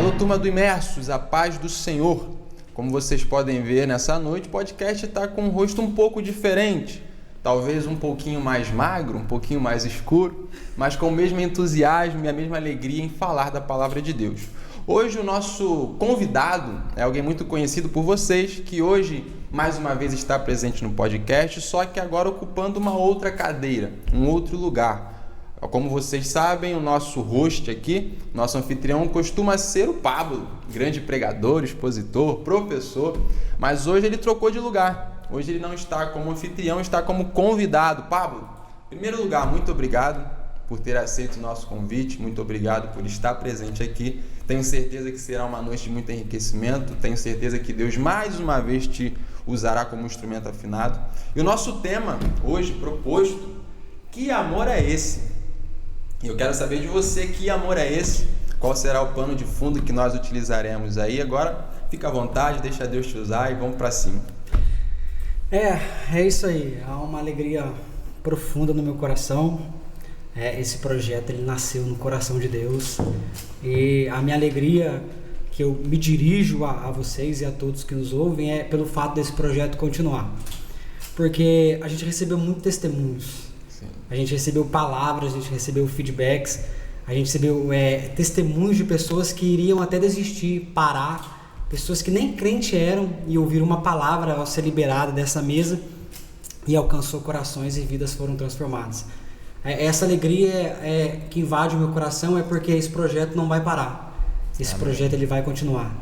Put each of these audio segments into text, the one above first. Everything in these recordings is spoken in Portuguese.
Alô, turma do Imersos, a paz do Senhor. Como vocês podem ver nessa noite, o podcast está com um rosto um pouco diferente. Talvez um pouquinho mais magro, um pouquinho mais escuro, mas com o mesmo entusiasmo e a mesma alegria em falar da palavra de Deus. Hoje o nosso convidado é alguém muito conhecido por vocês, que hoje mais uma vez está presente no podcast, só que agora ocupando uma outra cadeira, um outro lugar. Como vocês sabem, o nosso host aqui, nosso anfitrião, costuma ser o Pablo, grande pregador, expositor, professor, mas hoje ele trocou de lugar. Hoje ele não está como anfitrião, está como convidado. Pablo, em primeiro lugar, muito obrigado por ter aceito o nosso convite, muito obrigado por estar presente aqui. Tenho certeza que será uma noite de muito enriquecimento, tenho certeza que Deus mais uma vez te usará como instrumento afinado. E o nosso tema hoje proposto, que amor é esse? Eu quero saber de você, que amor é esse? Qual será o pano de fundo que nós utilizaremos aí? Agora, fica à vontade, deixa Deus te usar e vamos para cima. É isso aí. Há uma alegria profunda no meu coração. Esse projeto ele nasceu no coração de Deus. E a minha alegria que eu me dirijo a vocês e a todos que nos ouvem é pelo fato desse projeto continuar. Porque a gente recebeu muitos testemunhos. A gente recebeu palavras, a gente recebeu feedbacks, a gente recebeu testemunhos de pessoas que iriam até desistir, parar, pessoas que nem crente eram e ouviram uma palavra ao ser liberada dessa mesa e alcançou corações e vidas foram transformadas. Essa alegria que invade o meu coração é porque esse projeto não vai parar, esse projeto ele vai continuar.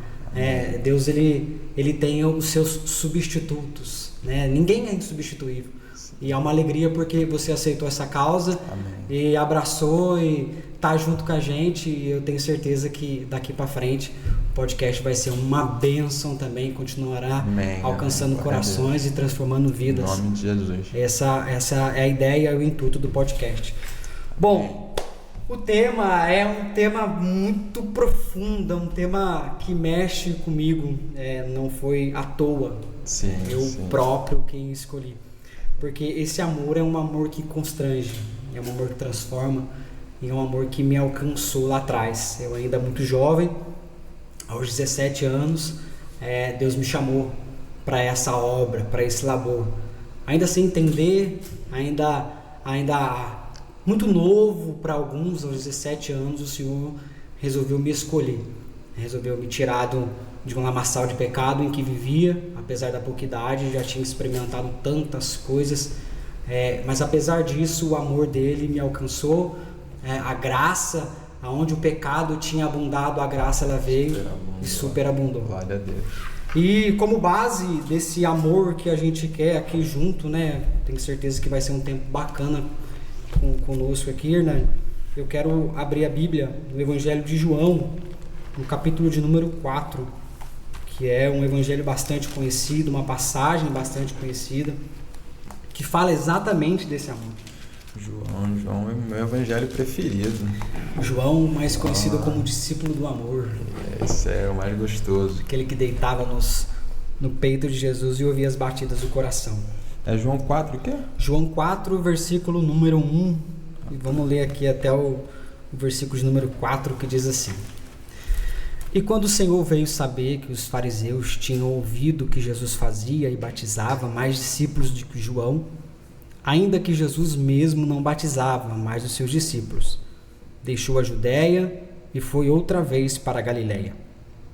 Deus ele tem os seus substitutos, né? Ninguém é insubstituível. E é uma alegria porque você aceitou essa causa. Amém. E abraçou e tá junto com a gente. E eu tenho certeza que daqui para frente o podcast vai ser uma bênção também. Continuará Amém. Alcançando Amém. Corações e transformando vidas. Em nome de Jesus. Essa é a ideia e o intuito do podcast. Bom, o tema é um tema muito profundo, um tema que mexe comigo. Não foi à toa. Sim, próprio quem escolhi. Porque esse amor é um amor que constrange, é um amor que transforma, e é um amor que me alcançou lá atrás. Eu ainda muito jovem, aos 17 anos, Deus me chamou para essa obra, para esse labor. Ainda sem entender, ainda muito novo para alguns, aos 17 anos, o Senhor resolveu me escolher, resolveu me tirar de um lamaçal de pecado em que vivia. Apesar da pouca idade, já tinha experimentado tantas coisas, mas apesar disso, o amor dele me alcançou. A graça, aonde o pecado tinha abundado, a graça ela veio e superabundou. Glória a Deus. E como base desse amor que a gente quer aqui junto, né? Tenho certeza que vai ser um tempo bacana conosco aqui, né? Eu quero abrir a Bíblia no Evangelho de João, no capítulo de número 4. Que é um evangelho bastante conhecido, uma passagem bastante conhecida, que fala exatamente desse amor. João é o meu evangelho preferido. João, mais conhecido como discípulo do amor. Esse é o mais gostoso. Aquele que deitava no peito de Jesus e ouvia as batidas do coração. É João 4 o quê? João 4, versículo número 1. E vamos ler aqui até o versículo de número 4, que diz assim: E quando o Senhor veio saber que os fariseus tinham ouvido que Jesus fazia e batizava mais discípulos do que João, ainda que Jesus mesmo não batizava mais os seus discípulos, deixou a Judéia e foi outra vez para a Galiléia.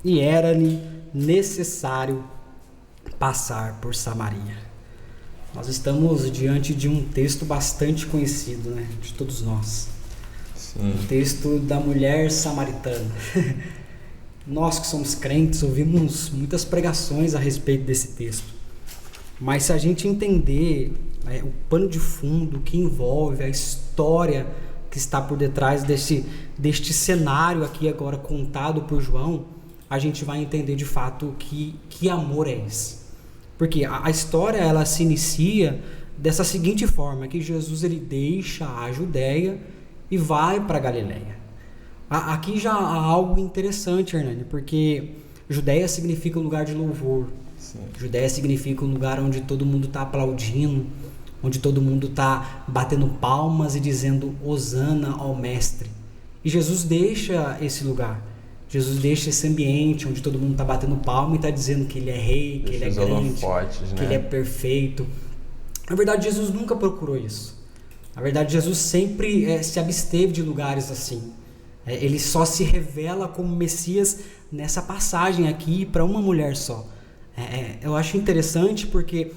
E era-lhe necessário passar por Samaria. Nós estamos diante de um texto bastante conhecido, né, de todos nós. Sim. O texto da mulher samaritana. Nós que somos crentes ouvimos muitas pregações a respeito desse texto, mas se a gente entender o pano de fundo que envolve a história que está por detrás deste cenário aqui agora contado por João, a gente vai entender de fato que amor é esse. Porque a história ela se inicia dessa seguinte forma, que Jesus ele deixa a Judéia e vai para a Galiléia. Aqui já há algo interessante, Hernani, porque Judéia significa um lugar de louvor. Sim. Judéia significa um lugar onde todo mundo está aplaudindo, onde todo mundo está batendo palmas e dizendo Hosana ao Mestre. E Jesus deixa esse lugar. Jesus deixa esse ambiente onde todo mundo está batendo palma e está dizendo que ele é rei, que ele é grande, que ele é perfeito. Na verdade, Jesus nunca procurou isso. Na verdade, Jesus sempre se absteve de lugares assim. Ele só se revela como Messias nessa passagem aqui para uma mulher só. Eu acho interessante porque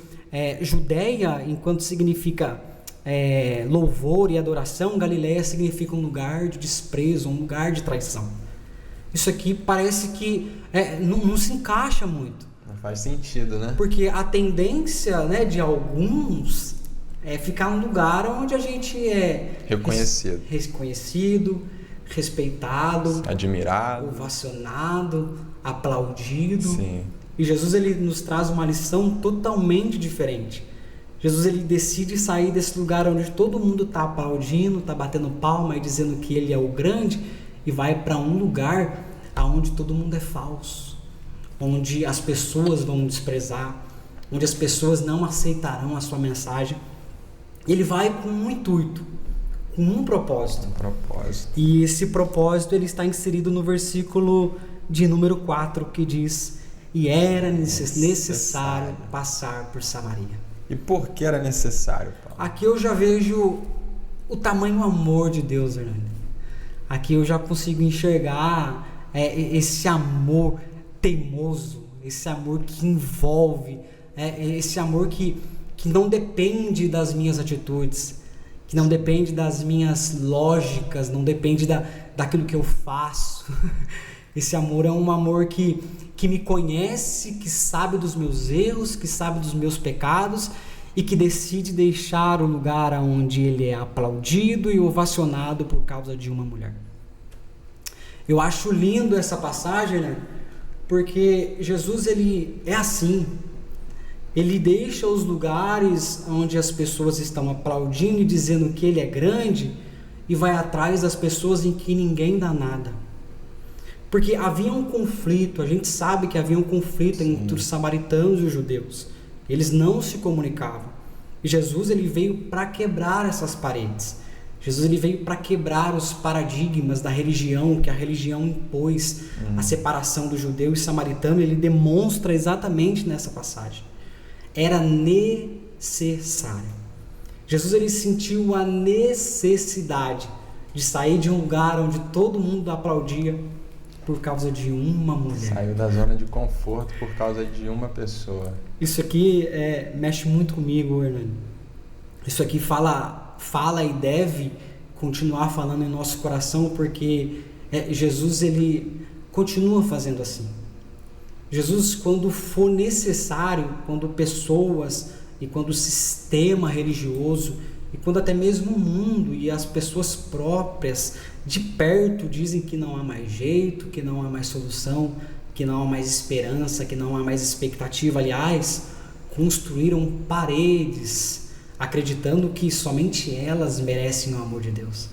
Judeia, enquanto significa louvor e adoração, Galileia significa um lugar de desprezo, um lugar de traição. Isso aqui parece que não se encaixa muito. Não faz sentido, né? Porque a tendência, né, de alguns é ficar num lugar onde a gente é reconhecido, respeitado, admirado, ovacionado, aplaudido. Sim. E Jesus ele nos traz uma lição totalmente diferente. Jesus ele decide sair desse lugar onde todo mundo está aplaudindo, está batendo palma e dizendo que ele é o grande, e vai para um lugar onde todo mundo é falso, onde as pessoas vão desprezar, onde as pessoas não aceitarão a sua mensagem. Ele vai com um intuito, com um propósito. E esse propósito ele está inserido no versículo de número 4, que diz: e era necessário passar por Samaria. E por que era necessário, Paulo? Aqui eu já vejo o tamanho amor de Deus, Hernani. Aqui eu já consigo enxergar esse amor teimoso, esse amor que envolve, esse amor que não depende das minhas atitudes, que não depende das minhas lógicas, não depende daquilo que eu faço. Esse amor é um amor que me conhece, que sabe dos meus erros, que sabe dos meus pecados e que decide deixar o lugar onde ele é aplaudido e ovacionado por causa de uma mulher. Eu acho lindo essa passagem, né? Porque Jesus ele é assim. Ele deixa os lugares onde as pessoas estão aplaudindo e dizendo que ele é grande e vai atrás das pessoas em que ninguém dá nada. Porque havia um conflito, a gente sabe que havia um conflito entre os samaritanos e os judeus. Eles não se comunicavam. E Jesus ele veio para quebrar essas paredes. Jesus ele veio para quebrar os paradigmas da religião, que a religião impôs a separação do judeu e samaritano. Ele demonstra exatamente nessa passagem. Era necessário. Jesus ele sentiu a necessidade de sair de um lugar onde todo mundo aplaudia por causa de uma mulher. Saiu da zona de conforto por causa de uma pessoa. Isso aqui mexe muito comigo, Hernani. Isso aqui fala e deve continuar falando em nosso coração, porque Jesus ele continua fazendo assim. Jesus, quando for necessário, quando pessoas e quando o sistema religioso e quando até mesmo o mundo e as pessoas próprias de perto dizem que não há mais jeito, que não há mais solução, que não há mais esperança, que não há mais expectativa, aliás, construíram paredes acreditando que somente elas merecem o amor de Deus,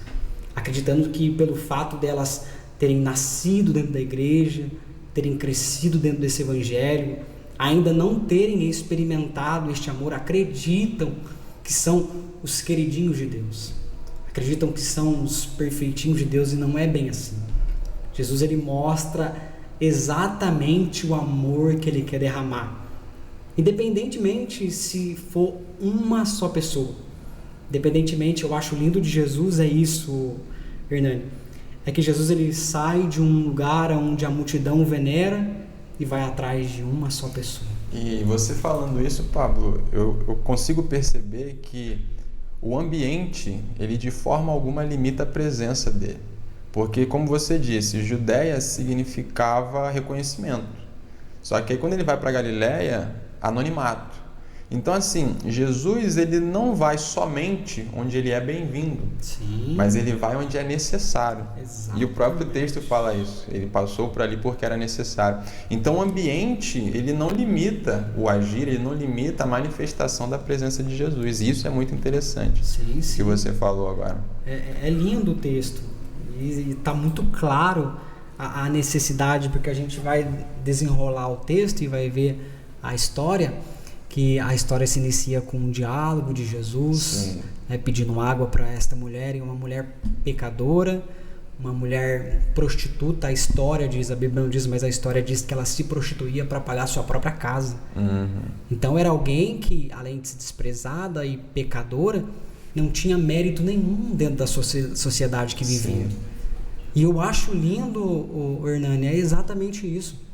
acreditando que pelo fato delas terem nascido dentro da igreja, terem crescido dentro desse evangelho, ainda não terem experimentado este amor, acreditam que são os queridinhos de Deus, acreditam que são os perfeitinhos de Deus, e não é bem assim. Jesus ele mostra exatamente o amor que ele quer derramar, independentemente se for uma só pessoa. Independentemente, eu acho lindo de Jesus é isso, Hernani, é que Jesus ele sai de um lugar onde a multidão venera e vai atrás de uma só pessoa. E você falando isso, Pablo, eu consigo perceber que o ambiente, ele de forma alguma limita a presença dele. Porque, como você disse, Judeia significava reconhecimento. Só que aí quando ele vai para Galileia, anonimato. Então, assim, Jesus ele não vai somente onde ele é bem-vindo, mas ele vai onde é necessário. Exatamente. E o próprio texto fala isso. Ele passou por ali porque era necessário. Então, o ambiente ele não limita o agir, ele não limita a manifestação da presença de Jesus. E isso é muito interessante. Sim. Que você falou agora. É lindo o texto e está muito claro a necessidade, porque a gente vai desenrolar o texto e vai ver a história. Que a história se inicia com um diálogo de Jesus, pedindo água para esta mulher, e uma mulher pecadora, uma mulher prostituta. A história diz, a Bíblia não diz, mas a história diz que ela se prostituía para pagar sua própria casa. Então era alguém que, além de ser desprezada e pecadora, não tinha mérito nenhum dentro da sociedade que vivia. Sim. E eu acho lindo, Hernani, é exatamente isso.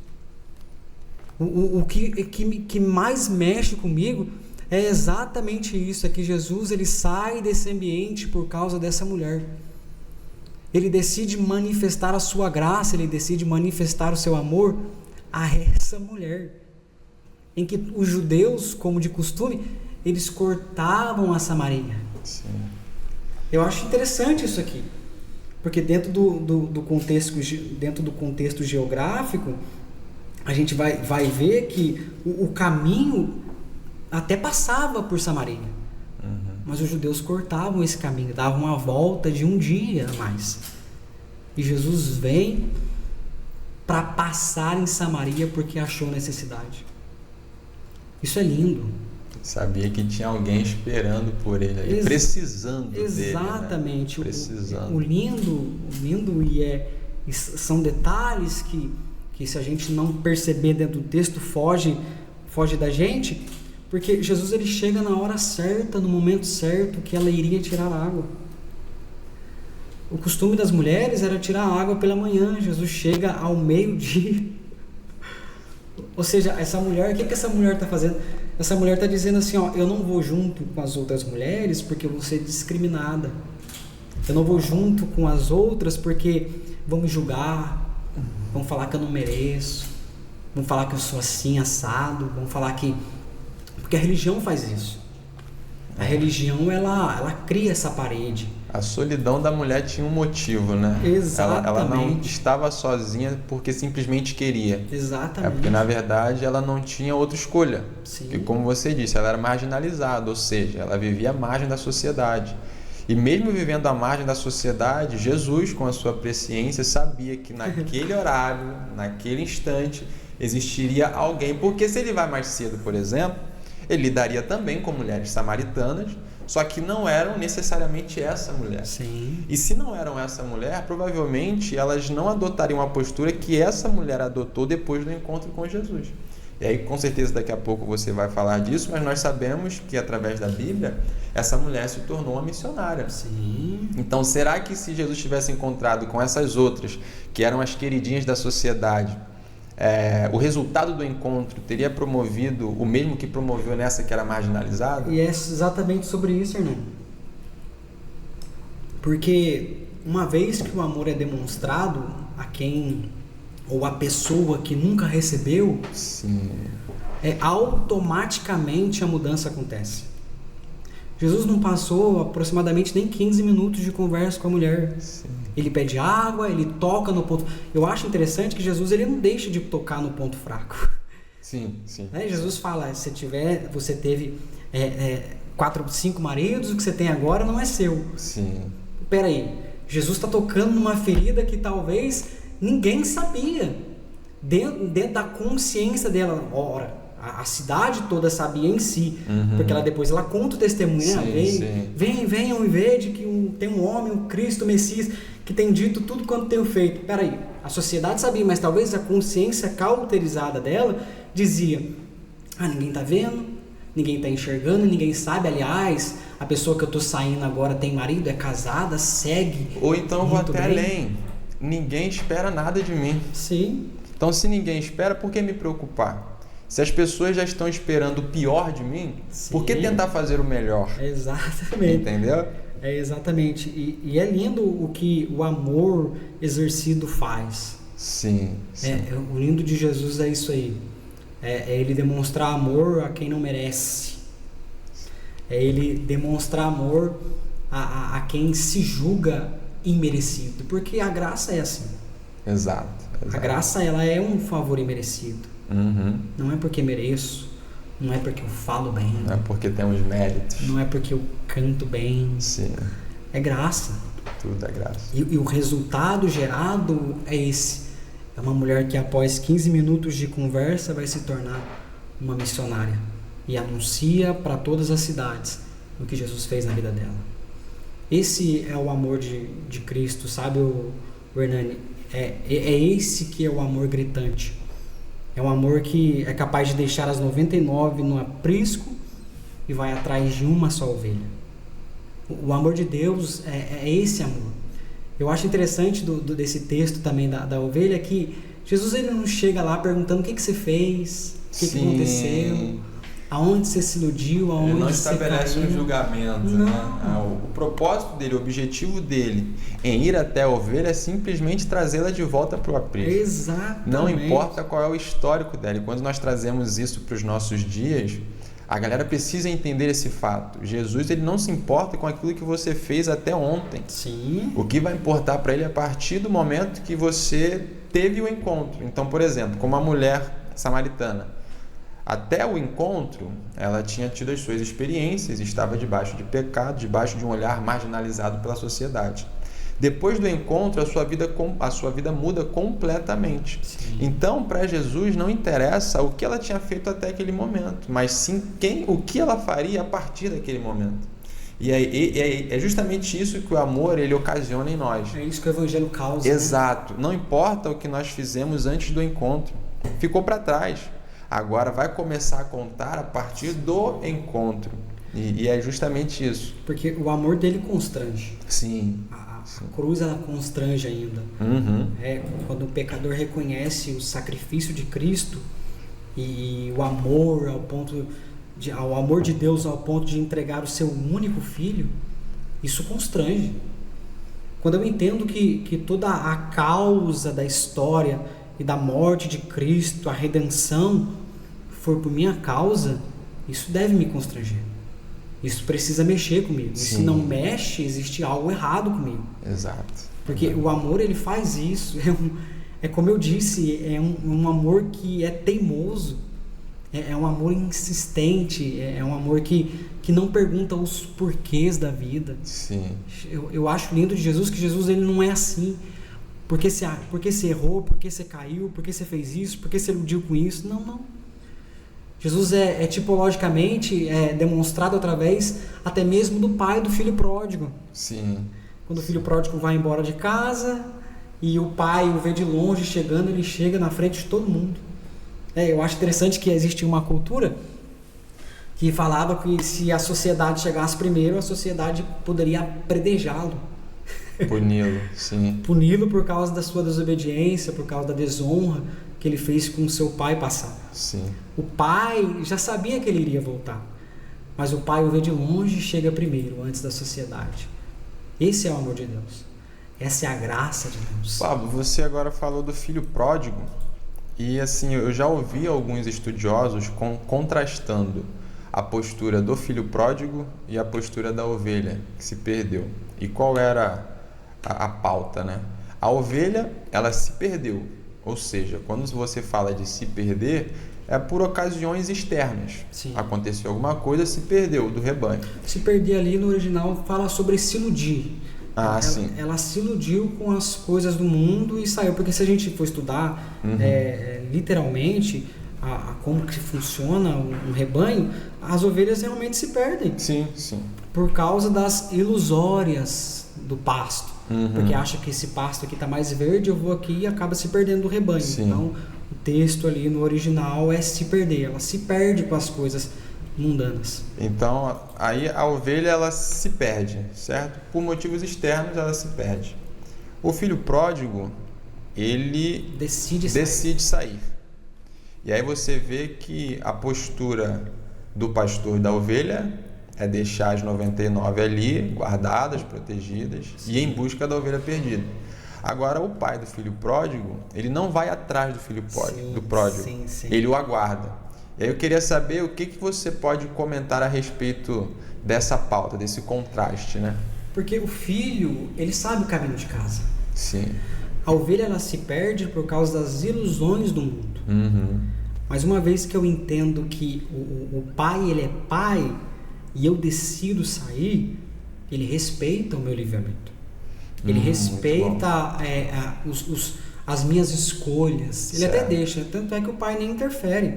O que mais mexe comigo é exatamente isso, é que Jesus ele sai desse ambiente por causa dessa mulher. Ele decide manifestar a sua graça, ele decide manifestar o seu amor a essa mulher. Em que os judeus, como de costume, eles cortavam a Samaria. Sim. Eu acho interessante isso aqui. Porque dentro do contexto geográfico, a gente vai ver que o caminho até passava por Samaria. Mas os judeus cortavam esse caminho, davam uma volta de um dia a mais. E Jesus vem para passar em Samaria porque achou necessidade. Isso é lindo. Sabia que tinha alguém esperando por ele ali, precisando exatamente, dele, né? Precisando. O lindo são detalhes que se a gente não perceber dentro do texto, foge da gente, porque Jesus ele chega na hora certa, no momento certo, que ela iria tirar a água. O costume das mulheres era tirar a água pela manhã, Jesus chega ao meio-dia. Ou seja, essa mulher, o que essa mulher está fazendo? Essa mulher está dizendo assim, ó, eu não vou junto com as outras mulheres porque eu vou ser discriminada. Eu não vou junto com as outras porque vão me julgar, vão falar que eu não mereço, vão falar que eu sou assim, assado, vão falar que... Porque a religião faz isso. A religião, ela cria essa parede. A solidão da mulher tinha um motivo, né? Exatamente. Ela não estava sozinha porque simplesmente queria. Exatamente. É porque, na verdade, ela não tinha outra escolha. Sim. Porque, como você disse, ela era marginalizada, ou seja, ela vivia à margem da sociedade. E mesmo vivendo à margem da sociedade, Jesus, com a sua presciência, sabia que naquele horário, naquele instante, existiria alguém. Porque se ele vai mais cedo, por exemplo, ele lidaria também com mulheres samaritanas, só que não eram necessariamente essa mulher. Sim. E se não eram essa mulher, provavelmente elas não adotariam a postura que essa mulher adotou depois do encontro com Jesus. E aí, com certeza, daqui a pouco você vai falar disso, mas nós sabemos que, através da Bíblia, essa mulher se tornou uma missionária. Sim. Então, será que se Jesus tivesse encontrado com essas outras, que eram as queridinhas da sociedade, o resultado do encontro teria promovido o mesmo que promoveu nessa que era marginalizada? E é exatamente sobre isso, Hernani. Porque uma vez que o amor é demonstrado a quem, ou a pessoa que nunca recebeu, sim, automaticamente a mudança acontece. Jesus não passou aproximadamente nem 15 minutos de conversa com a mulher. Sim. Ele pede água, ele toca no ponto... Eu acho interessante que Jesus ele não deixa de tocar no ponto fraco. Sim, sim. Jesus fala, você teve 4, 5 maridos, o que você tem agora não é seu. Sim. Peraí, Jesus está tocando numa ferida que talvez ninguém sabia. Dentro da consciência dela, ora... A cidade toda sabia em si, porque depois ela conta o testemunho, né? Venham e vede que tem um homem, um Cristo, o Messias, que tem dito tudo quanto tenho feito. Peraí, a sociedade sabia, mas talvez a consciência cauterizada dela dizia, ninguém está vendo, ninguém está enxergando, ninguém sabe, aliás, a pessoa que eu estou saindo agora tem marido, é casada, segue. Ou então vou até além, ninguém espera nada de mim. Sim. Então se ninguém espera, por que me preocupar? Se as pessoas já estão esperando o pior de mim, sim, por que tentar fazer o melhor? Exatamente. Entendeu? Exatamente. E é lindo o que o amor exercido faz. Sim. O lindo de Jesus é isso aí. É ele demonstrar amor a quem não merece. É ele demonstrar amor a quem se julga imerecido. Porque a graça é assim. Exato. A graça ela é um favor imerecido. Não é porque mereço, não é porque eu falo bem, não é porque temos méritos, não é porque eu canto bem. Sim. É graça. Tudo é graça. E o resultado gerado é esse. É uma mulher que após 15 minutos de conversa vai se tornar uma missionária e anuncia para todas as cidades o que Jesus fez na vida dela. Esse é o amor de Cristo, sabe, Hernani, é esse que é o amor gritante. É um amor que é capaz de deixar as 99 no aprisco e vai atrás de uma só ovelha. O amor de Deus é esse amor. Eu acho interessante desse texto também da ovelha que Jesus ele não chega lá perguntando o que você fez, o que aconteceu, aonde você se iludiu, aonde você caiu. Ele não estabelece um julgamento. Né? O propósito dele, o objetivo dele em ir até a ovelha é simplesmente trazê-la de volta para o aprisco. Exatamente. Não importa qual é o histórico dela. E quando nós trazemos isso para os nossos dias, a galera precisa entender esse fato. Jesus ele não se importa com aquilo que você fez até ontem. Sim. O que vai importar para ele é a partir do momento que você teve o encontro. Então, por exemplo, como a mulher samaritana, até o encontro, ela tinha tido as suas experiências, estava debaixo de pecado, debaixo de um olhar marginalizado pela sociedade. Depois do encontro, a sua vida muda completamente. Sim. Então, para Jesus, não interessa o que ela tinha feito até aquele momento, mas sim o que ela faria a partir daquele momento. E é justamente isso que o amor ele ocasiona em nós. É isso que o Evangelho causa. Exato. Né? Não importa o que nós fizemos antes do encontro. Ficou para trás. Agora vai começar a contar a partir do encontro. E é justamente isso. Porque o amor dele constrange. Sim. A cruz ela constrange ainda. Uhum. Quando o pecador reconhece o sacrifício de Cristo e o amor ao amor de Deus ao ponto de entregar o seu único filho, isso constrange. Quando eu entendo que toda a causa da história e da morte de Cristo, a redenção, for por minha causa, isso deve me constranger. Isso precisa mexer comigo. E se não mexe, existe algo errado comigo. Exato. Porque o amor, ele faz isso. É como eu disse, é um amor que é teimoso. É um amor insistente. É um amor que não pergunta os porquês da vida. Sim. Eu acho lindo de Jesus que Jesus ele não é assim. Porque você errou, porque você caiu, porque você fez isso, porque você iludiu com isso. Não. Jesus é tipologicamente demonstrado através até mesmo do pai do filho pródigo. Sim. Quando o filho pródigo vai embora de casa e o pai o vê de longe chegando, ele chega na frente de todo mundo. Eu acho interessante que existe uma cultura que falava que se a sociedade chegasse primeiro, a sociedade poderia apredejá-lo. Puni-lo, sim. Puni-lo por causa da sua desobediência, por causa da desonra que ele fez com seu pai passado. Sim. O pai já sabia que ele iria voltar, mas o pai o vê de longe e chega primeiro, antes da sociedade. Esse é o amor de Deus. Essa é a graça de Deus. Pablo, você agora falou do filho pródigo e assim, eu já ouvi alguns estudiosos contrastando a postura do filho pródigo e a postura da ovelha que se perdeu. E qual era a pauta, né? A ovelha, ela se perdeu. Ou seja, quando você fala de se perder, é por ocasiões externas. Sim. Aconteceu alguma coisa, se perdeu do rebanho. Se perder ali no original fala sobre se iludir. Sim. Ela se iludiu com as coisas do mundo e saiu. Porque se a gente for estudar literalmente como que funciona um rebanho, as ovelhas realmente se perdem. Sim. Por causa das ilusórias do pasto. Porque acha que esse pasto aqui está mais verde, eu vou aqui e acaba se perdendo do rebanho. Sim. Então, o texto ali no original é se perder. Ela se perde com as coisas mundanas. Então, aí a ovelha ela se perde, certo? Por motivos externos ela se perde. O filho pródigo, ele decide sair. E aí você vê que a postura do pastor da ovelha é deixar as 99 ali, guardadas, protegidas, e ir em busca da ovelha perdida. Agora, o pai do filho pródigo, ele não vai atrás do filho pródigo. Sim. Ele o aguarda. E aí eu queria saber o que você pode comentar a respeito dessa pauta, desse contraste, né? Porque o filho, ele sabe o caminho de casa. Sim. A ovelha, ela se perde por causa das ilusões do mundo. Mas uma vez que eu entendo que o pai, ele é pai, e eu decido sair, ele respeita o meu livramento. Ele respeita as minhas escolhas. Ele até deixa, tanto é que o pai nem interfere.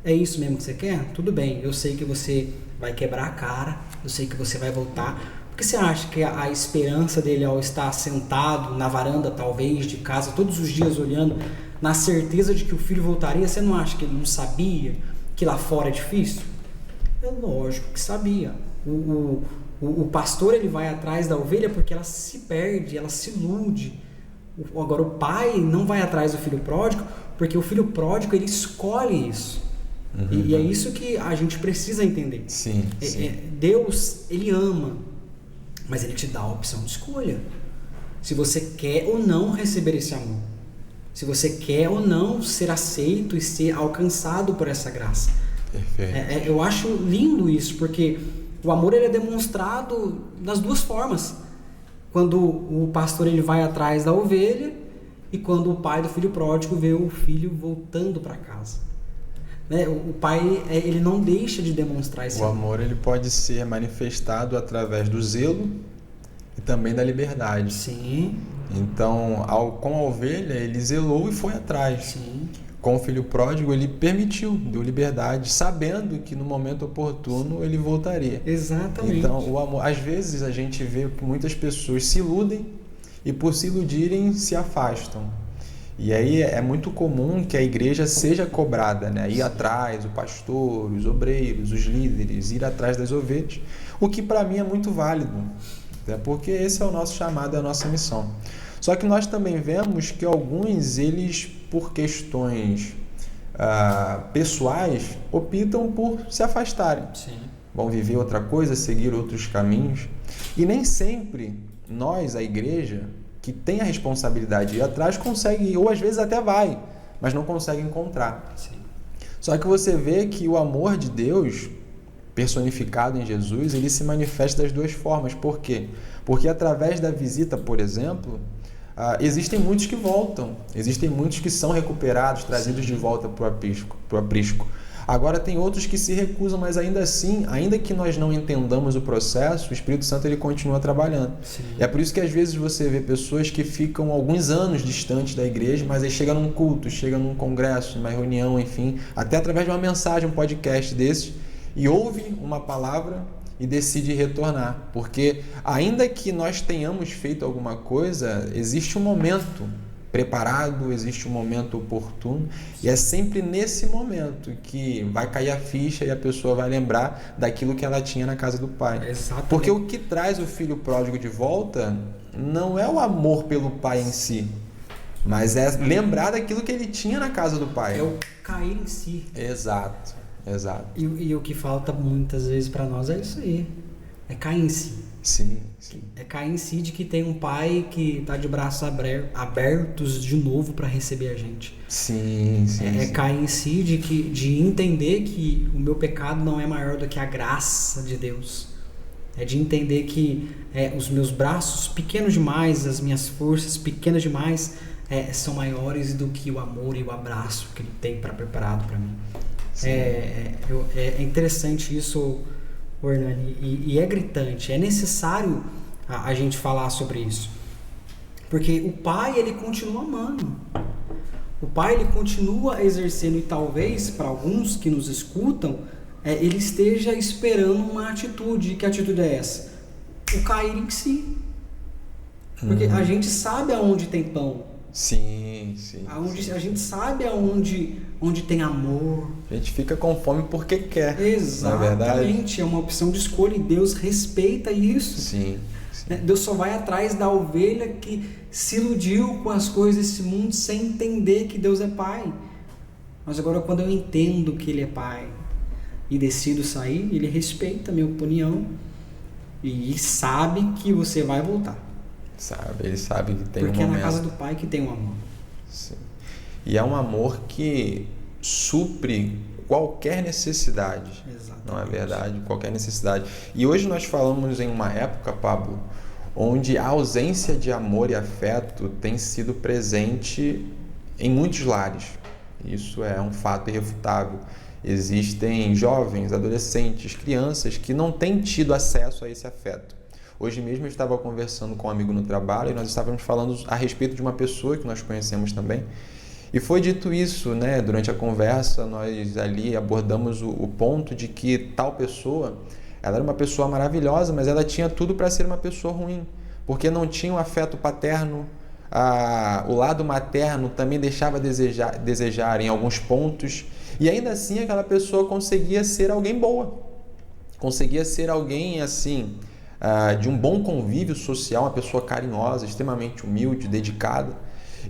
É isso mesmo que você quer? Tudo bem, eu sei que você vai quebrar a cara, eu sei que você vai voltar, que você acha que a esperança dele ao estar sentado na varanda, talvez, de casa, todos os dias olhando, na certeza de que o filho voltaria, você não acha que ele não sabia que lá fora é difícil? É lógico que sabia. O pastor, ele vai atrás da ovelha porque ela se perde, ela se ilude. Agora o pai não vai atrás do filho pródigo porque o filho pródigo, ele escolhe isso. E é isso que a gente precisa entender. Sim. Deus, ele ama, mas ele te dá a opção de escolha. Se você quer ou não receber esse amor. Se você quer ou não ser aceito e ser alcançado por essa graça. Perfeito. Eu acho lindo isso, porque o amor, ele é demonstrado das duas formas. Quando o pastor, ele vai atrás da ovelha e quando o pai do filho pródigo vê o filho voltando para casa. O pai, ele não deixa de demonstrar esse amor. O amor, ele pode ser manifestado através do zelo e também da liberdade. Sim. Então, com a ovelha, ele zelou e foi atrás. Sim. Com o filho pródigo, ele permitiu, deu liberdade, sabendo que no momento oportuno ele voltaria. Exatamente. Então, o amor, às vezes a gente vê que muitas pessoas se iludem e por se iludirem se afastam. E aí é muito comum que a igreja seja cobrada, né? Ir atrás, o pastor, os obreiros, os líderes, ir atrás das ovelhas, o que para mim é muito válido, né? Porque esse é o nosso chamado, é a nossa missão. Só que nós também vemos que alguns, eles, por questões pessoais, optam por se afastarem. Sim. Vão viver outra coisa, seguir outros caminhos. E nem sempre nós, a igreja, que tem a responsabilidade de ir atrás, consegue, ou às vezes até vai, mas não consegue encontrar. Sim. Só que você vê que o amor de Deus, personificado em Jesus, ele se manifesta das duas formas. Por quê? Porque através da visita, por exemplo, existem muitos que voltam, existem muitos que são recuperados, trazidos de volta para o aprisco. Agora tem outros que se recusam, mas ainda assim, ainda que nós não entendamos o processo, o Espírito Santo, ele continua trabalhando. Sim. E é por isso que às vezes você vê pessoas que ficam alguns anos distantes da igreja, mas aí chega num culto, chega num congresso, numa reunião, enfim, até através de uma mensagem, um podcast desses, e ouve uma palavra e decide retornar. Porque ainda que nós tenhamos feito alguma coisa, existe um momento preparado, existe um momento oportuno, e é sempre nesse momento que vai cair a ficha e a pessoa vai lembrar daquilo que ela tinha na casa do pai. Exatamente. Porque o que traz o filho pródigo de volta não é o amor pelo pai em si, mas é lembrar daquilo que ele tinha na casa do pai. É o cair em si. Exato. E o que falta muitas vezes para nós é isso aí. É cair em si. Sim. É cair em si de que tem um pai que está de braços abertos de novo para receber a gente. Sim. Cair em si de entender que o meu pecado não é maior do que a graça de Deus. É de entender que os meus braços pequenos demais, as minhas forças pequenas demais, são maiores do que o amor e o abraço que Ele tem preparado para mim. É interessante isso, Hernani, e é gritante, é necessário a gente falar sobre isso, porque o pai, ele continua amando, o pai, ele continua exercendo, e talvez para alguns que nos escutam, ele esteja esperando uma atitude. Que atitude é essa? O cair em si, porque a gente sabe aonde tem pão. Sim. A gente sabe onde tem amor. A gente fica com fome porque quer. Exatamente, é uma opção de escolha e Deus respeita isso. Sim. Deus só vai atrás da ovelha que se iludiu com as coisas desse mundo sem entender que Deus é Pai. Mas agora, quando eu entendo que Ele é Pai e decido sair, Ele respeita a minha opinião e sabe que você vai voltar. Ele sabe que tem porque um momento. É na casa do Pai que tem um amor. Sim. E é um amor que supre qualquer necessidade. Exatamente. Não é verdade? Qualquer necessidade. E hoje nós falamos em uma época, Pablo, onde a ausência de amor e afeto tem sido presente em muitos lares. Isso é um fato irrefutável. Existem jovens, adolescentes, crianças que não têm tido acesso a esse afeto. Hoje mesmo eu estava conversando com um amigo no trabalho e nós estávamos falando a respeito de uma pessoa que nós conhecemos também. E foi dito isso, durante a conversa, nós ali abordamos o ponto de que tal pessoa, Ela era uma pessoa maravilhosa, mas ela tinha tudo para ser uma pessoa ruim, porque não tinha um afeto paterno. O lado materno também deixava a desejar em alguns pontos, e ainda assim aquela pessoa conseguia ser alguém boa, conseguia ser alguém assim, de um bom convívio social, uma pessoa carinhosa, extremamente humilde, dedicada.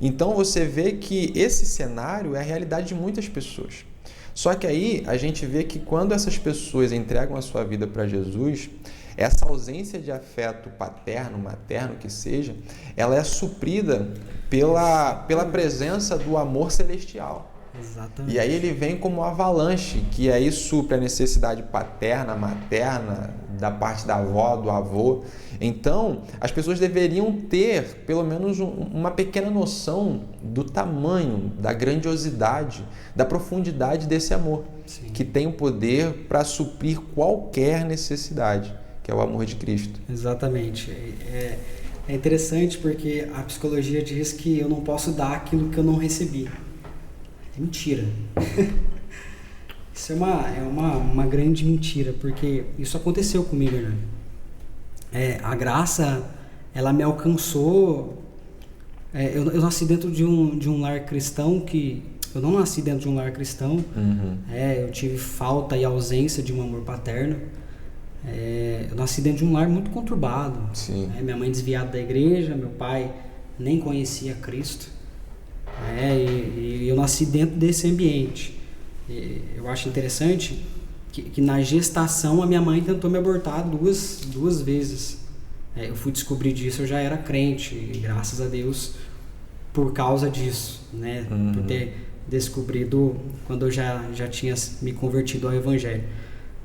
Então você vê que esse cenário é a realidade de muitas pessoas. Só que aí a gente vê que quando essas pessoas entregam a sua vida para Jesus, essa ausência de afeto paterno, materno que seja, ela é suprida pela presença do amor celestial. Exatamente. E aí ele vem como uma avalanche, que aí supre a necessidade paterna, materna, da parte da avó, do avô. Então, as pessoas deveriam ter pelo menos uma pequena noção do tamanho, da grandiosidade, da profundidade desse amor, Sim. que tem o poder para suprir qualquer necessidade, que é o amor de Cristo. Exatamente. É interessante porque a psicologia diz que eu não posso dar aquilo que eu não recebi. É mentira. Isso é uma grande mentira, porque isso aconteceu comigo, né? A graça, ela me alcançou. Eu nasci dentro de um lar cristão que... Eu não nasci dentro de um lar cristão. Eu tive falta e ausência de um amor paterno. Eu nasci dentro de um lar muito conturbado. Minha mãe desviada da igreja, meu pai nem conhecia Cristo. E eu nasci dentro desse ambiente. Eu acho interessante que na gestação a minha mãe tentou me abortar duas vezes. Eu fui descobrir disso, eu já era crente, e graças a Deus por causa disso, né? Por ter descobrido quando eu já tinha me convertido ao Evangelho.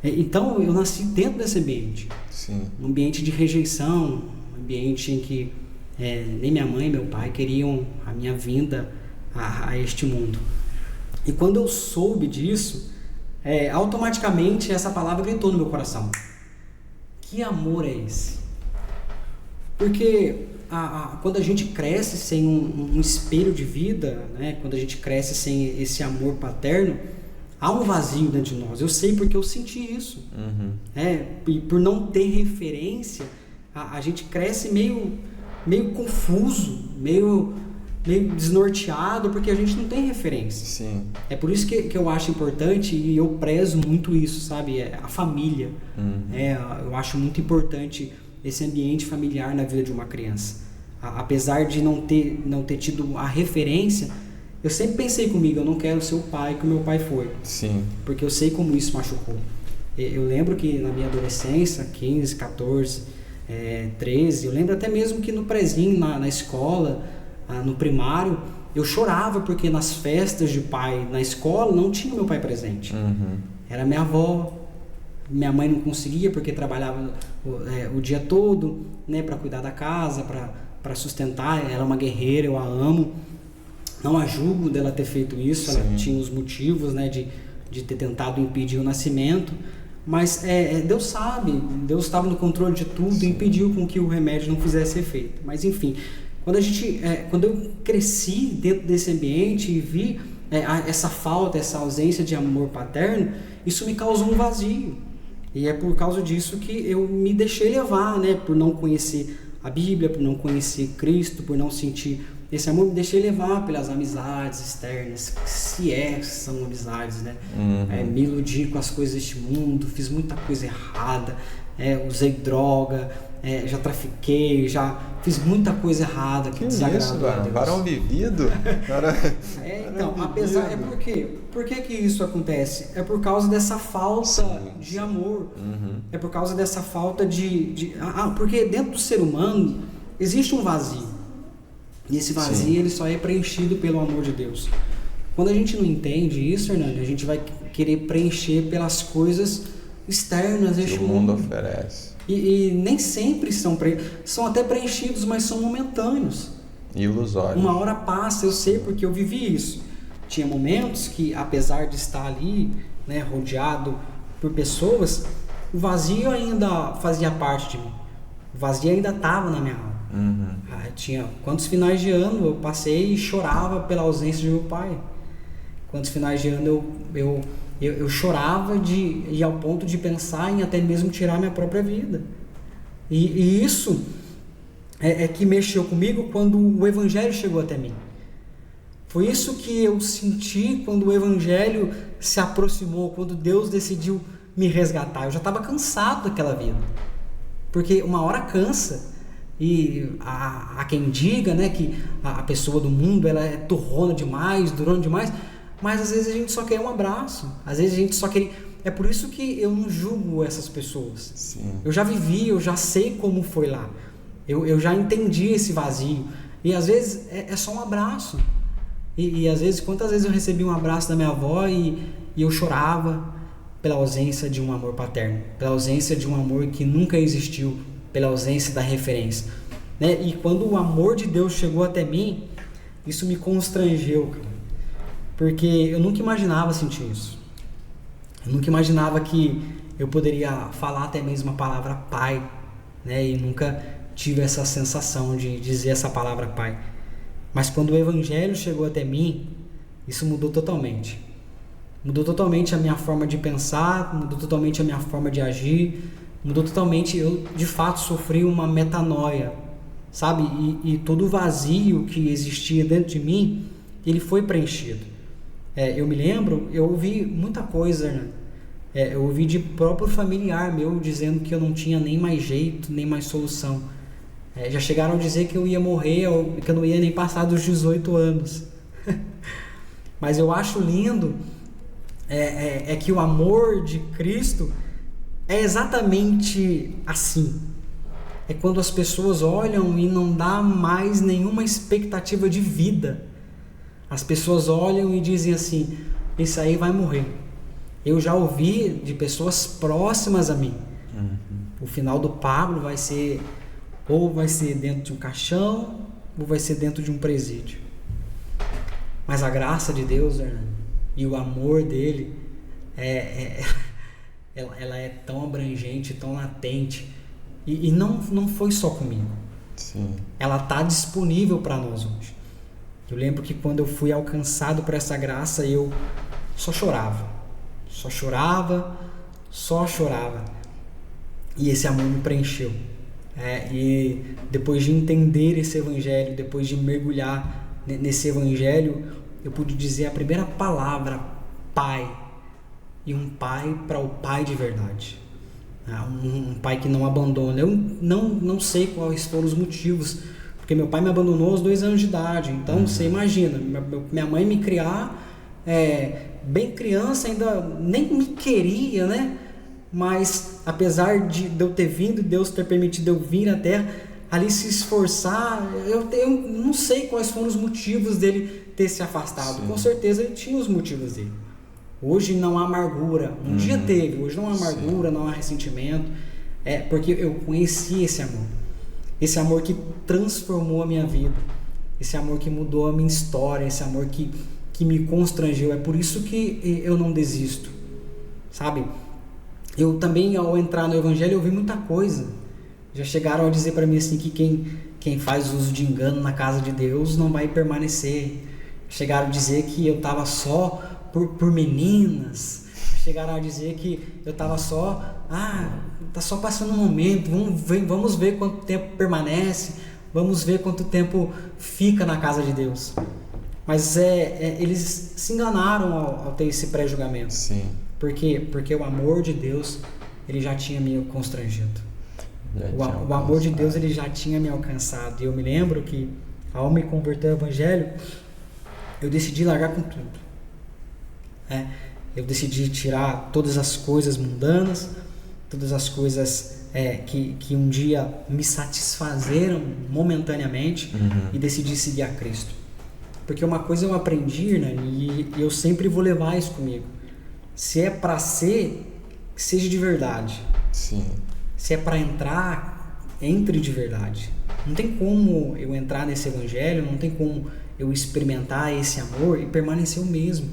Então eu nasci dentro desse ambiente. Sim. Um ambiente de rejeição, um ambiente em que nem minha mãe, meu pai queriam a minha vinda a este mundo. E quando eu soube disso, automaticamente essa palavra gritou no meu coração: que amor é esse? Porque quando a gente cresce sem um espelho de vida, né? Quando a gente cresce sem esse amor paterno, há um vazio dentro de nós. Eu sei porque eu senti isso. E por não ter referência, a gente cresce meio confuso, meio desnorteado, porque a gente não tem referência. Sim. É por isso que eu acho importante, e eu prezo muito isso, sabe? A família. Eu acho muito importante esse ambiente familiar na vida de uma criança. Apesar de não ter tido a referência, eu sempre pensei comigo, eu não quero ser o pai que o meu pai foi. Sim. Porque eu sei como isso machucou. Eu lembro que na minha adolescência, 15, 14, 13, eu lembro até mesmo que no prezinho, na escola, no primário, eu chorava porque nas festas de pai na escola não tinha meu pai presente. Era minha avó. Minha mãe não conseguia porque trabalhava o dia todo, né, para cuidar da casa, para sustentar. Ela é uma guerreira, eu a amo. Não a julgo dela ter feito isso. Sim. Ela tinha os motivos, né, de ter tentado impedir o nascimento. Mas Deus sabe, Deus estava no controle de tudo. Sim. E impediu com que o remédio não fizesse efeito. Mas enfim, quando eu cresci dentro desse ambiente e vi essa falta, essa ausência de amor paterno, isso me causou um vazio. E é por causa disso que eu me deixei levar, né? Por não conhecer a Bíblia, por não conhecer Cristo, por não sentir esse amor, me deixei levar pelas amizades externas, se são amizades, né? Me iludi com as coisas deste mundo, fiz muita coisa errada, usei droga, já trafiquei, já fiz muita coisa errada que desagradou a Deus. Varão vivido? Então, apesar... Por que isso acontece? É por causa dessa falta de amor. É por causa dessa falta porque dentro do ser humano existe um vazio. E esse vazio ele só é preenchido pelo amor de Deus. Quando a gente não entende isso, Hernani, a gente vai querer preencher pelas coisas externas que o mundo oferece. E nem sempre são até preenchidos, mas são momentâneos. Ilusórios. Uma hora passa, eu sei porque eu vivi isso. Tinha momentos que, apesar de estar ali, né, rodeado por pessoas, o vazio ainda fazia parte de mim. O vazio ainda estava na minha alma. Tinha quantos finais de ano eu passei e chorava pela ausência de meu pai. Quantos finais de ano Eu chorava e ao ponto de pensar em até mesmo tirar minha própria vida. E isso é que mexeu comigo quando o Evangelho chegou até mim. Foi isso que eu senti quando o Evangelho se aproximou, quando Deus decidiu me resgatar. Eu já estava cansado daquela vida, porque uma hora cansa. E há quem diga, né, que a pessoa do mundo ela é turrona demais, durona demais, mas às vezes a gente só quer um abraço, às vezes a gente só quer... É por isso que eu não julgo essas pessoas. Sim. Eu já vivi, eu já sei como foi lá, eu já entendi esse vazio, e às vezes é só um abraço. E às vezes, quantas vezes eu recebi um abraço da minha avó e eu chorava pela ausência de um amor paterno, pela ausência de um amor que nunca existiu, pela ausência da referência, né? E quando o amor de Deus chegou até mim, isso me constrangeu, cara, porque eu nunca imaginava sentir isso. Eu nunca imaginava que eu poderia falar até mesmo a palavra pai, né? E nunca tive essa sensação de dizer essa palavra pai. Mas quando o Evangelho chegou até mim, isso mudou totalmente. Mudou totalmente a minha forma de pensar, mudou totalmente a minha forma de agir, mudou totalmente. Eu, de fato, sofri uma metanoia, sabe? E todo o vazio que existia dentro de mim, ele foi preenchido. Eu me lembro, eu ouvi muita coisa, né? Eu ouvi de próprio familiar meu dizendo que eu não tinha nem mais jeito, nem mais solução. Já chegaram a dizer que eu ia morrer, ou que eu não ia nem passar dos 18 anos. Mas eu acho lindo que o amor de Cristo é exatamente assim. É quando as pessoas olham e não dá mais nenhuma expectativa de vida. As pessoas olham e dizem assim: esse aí vai morrer. Eu já ouvi de pessoas próximas a mim. O final do Pablo vai ser dentro de um caixão, ou vai ser dentro de um presídio. Mas a graça de Deus, Hernando, e o amor dele ela é tão abrangente, tão latente, e não foi só comigo. Sim. Ela está disponível para nós hoje. Eu lembro que quando eu fui alcançado por essa graça, eu só chorava. E esse amor me preencheu. E depois de entender esse Evangelho, depois de mergulhar nesse Evangelho, eu pude dizer a primeira palavra, pai. E um pai para o pai de verdade. Um pai que não abandona. Eu não sei quais foram os motivos, porque meu pai me abandonou aos 2 anos de idade. Então você imagina, minha mãe me criar bem criança, ainda nem me queria, né? Mas apesar de eu ter vindo, Deus ter permitido eu vir à Terra, ali se esforçar, eu não sei quais foram os motivos dele ter se afastado. Sim. Com certeza ele tinha os motivos dele. Hoje não há amargura. Um dia teve, hoje não há amargura, Sim. Não há ressentimento. Porque eu conheci esse amor. Esse amor que transformou a minha vida. Esse amor que mudou a minha história. Esse amor que me constrangeu. É por isso que eu não desisto. Sabe? Eu também, ao entrar no Evangelho, eu vi muita coisa. Já chegaram a dizer para mim assim que quem faz uso de engano na casa de Deus não vai permanecer. Chegaram a dizer que eu estava só por meninas. Chegaram a dizer que eu estava só... tá só passando um momento. Vamos ver quanto tempo permanece. Vamos ver quanto tempo fica na casa de Deus. Mas eles se enganaram ao ter esse pré-julgamento. Sim. Por quê? Porque o amor de Deus, ele já tinha me constrangido. O amor de Deus, ele já tinha me alcançado. E eu me lembro que, ao me converter ao Evangelho, eu decidi largar com tudo. Eu decidi tirar todas as coisas mundanas, todas as coisas que um dia me satisfazeram momentaneamente, e decidi seguir a Cristo. Porque uma coisa eu aprendi, né, e eu sempre vou levar isso comigo. Se é para ser, que seja de verdade. Sim. Se é para entrar, entre de verdade. Não tem como eu entrar nesse Evangelho, não tem como eu experimentar esse amor e permanecer o mesmo.